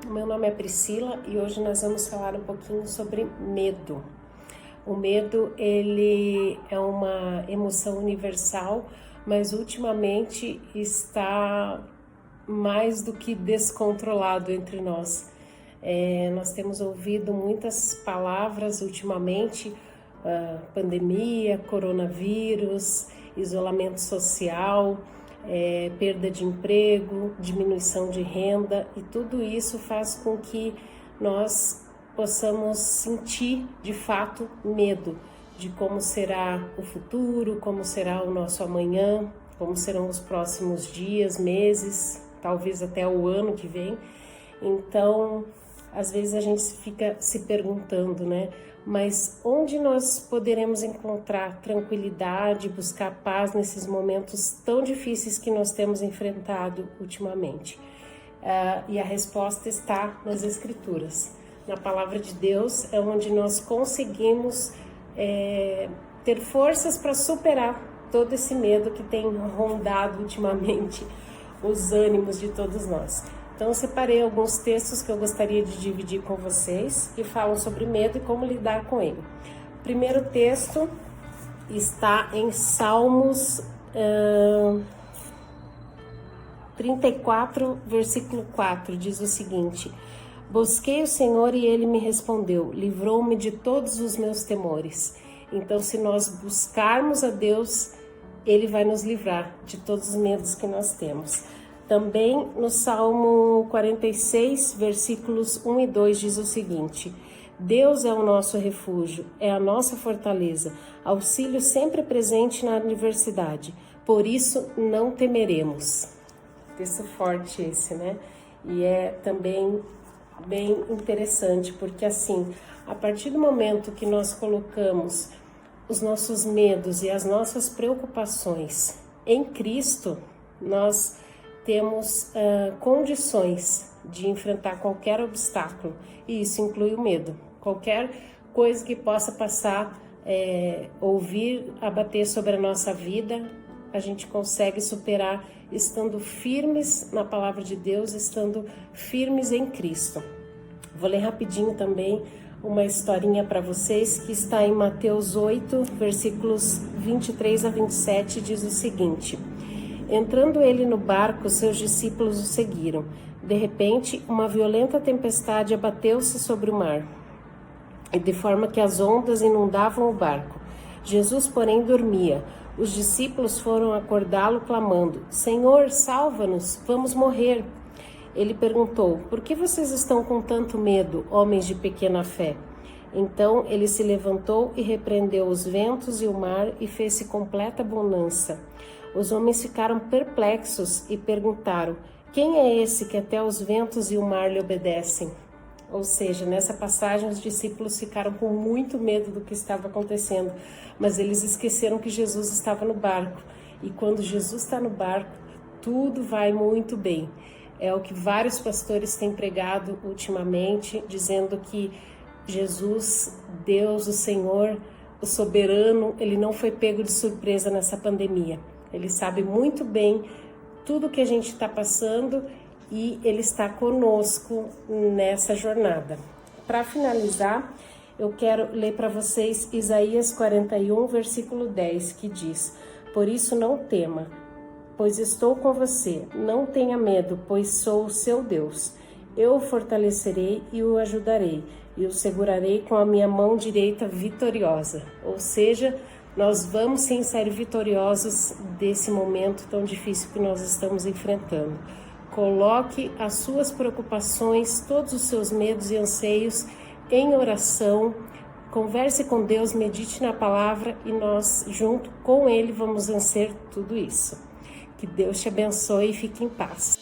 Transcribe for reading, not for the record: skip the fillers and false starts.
Meu nome é Priscila e hoje nós vamos falar um pouquinho sobre medo. O medo, ele é uma emoção universal, mas ultimamente está mais do que descontrolado entre nós. Nós temos ouvido muitas palavras ultimamente, pandemia, coronavírus, isolamento social, perda de emprego, diminuição de renda, e tudo isso faz com que nós possamos sentir de fato medo de como será o futuro, como será o nosso amanhã, como serão os próximos dias, meses, talvez até o ano que vem. Então, às vezes a gente fica se perguntando, né? Mas onde nós poderemos encontrar tranquilidade, buscar paz nesses momentos tão difíceis que nós temos enfrentado ultimamente? E a resposta está nas Escrituras. Na Palavra de Deus é onde nós conseguimos ter forças para superar todo esse medo que tem rondado ultimamente os ânimos de todos nós. Então eu separei alguns textos que eu gostaria de dividir com vocês, que falam sobre medo e como lidar com ele. O primeiro texto está em Salmos 34, versículo 4, diz o seguinte: busquei o Senhor e Ele me respondeu, livrou-me de todos os meus temores. Então, se nós buscarmos a Deus, Ele vai nos livrar de todos os medos que nós temos. Também no Salmo 46, versículos 1 e 2 diz o seguinte: Deus é o nosso refúgio, é a nossa fortaleza, auxílio sempre presente na adversidade, por isso não temeremos. Texto forte esse, né? E é também bem interessante, porque assim, a partir do momento que nós colocamos os nossos medos e as nossas preocupações em Cristo, nós temos condições de enfrentar qualquer obstáculo, e isso inclui o medo. Qualquer coisa que possa passar, vir abater sobre a nossa vida, a gente consegue superar estando firmes na Palavra de Deus, estando firmes em Cristo. Vou ler rapidinho também uma historinha para vocês que está em Mateus 8, versículos 23 a 27, diz o seguinte: entrando ele no barco, seus discípulos o seguiram. De repente, uma violenta tempestade abateu-se sobre o mar, de forma que as ondas inundavam o barco. Jesus, porém, dormia. Os discípulos foram acordá-lo, clamando: Senhor, salva-nos, vamos morrer. Ele perguntou: por que vocês estão com tanto medo, homens de pequena fé? Então ele se levantou e repreendeu os ventos e o mar e fez-se completa bonança. Os homens ficaram perplexos e perguntaram: quem é esse que até os ventos e o mar lhe obedecem? Ou seja, nessa passagem os discípulos ficaram com muito medo do que estava acontecendo, mas eles esqueceram que Jesus estava no barco. E quando Jesus está no barco, tudo vai muito bem. É o que vários pastores têm pregado ultimamente, dizendo que Jesus, Deus, o Senhor, o soberano, ele não foi pego de surpresa nessa pandemia. Ele sabe muito bem tudo que a gente está passando e Ele está conosco nessa jornada. Para finalizar, eu quero ler para vocês Isaías 41, versículo 10, que diz: por isso não tema, pois estou com você. Não tenha medo, pois sou o seu Deus. Eu o fortalecerei e o ajudarei, e o segurarei com a minha mão direita vitoriosa. Ou seja, nós vamos sim sair vitoriosos desse momento tão difícil que nós estamos enfrentando. Coloque as suas preocupações, todos os seus medos e anseios em oração. Converse com Deus, medite na palavra e nós, junto com Ele, vamos vencer tudo isso. Que Deus te abençoe e fique em paz.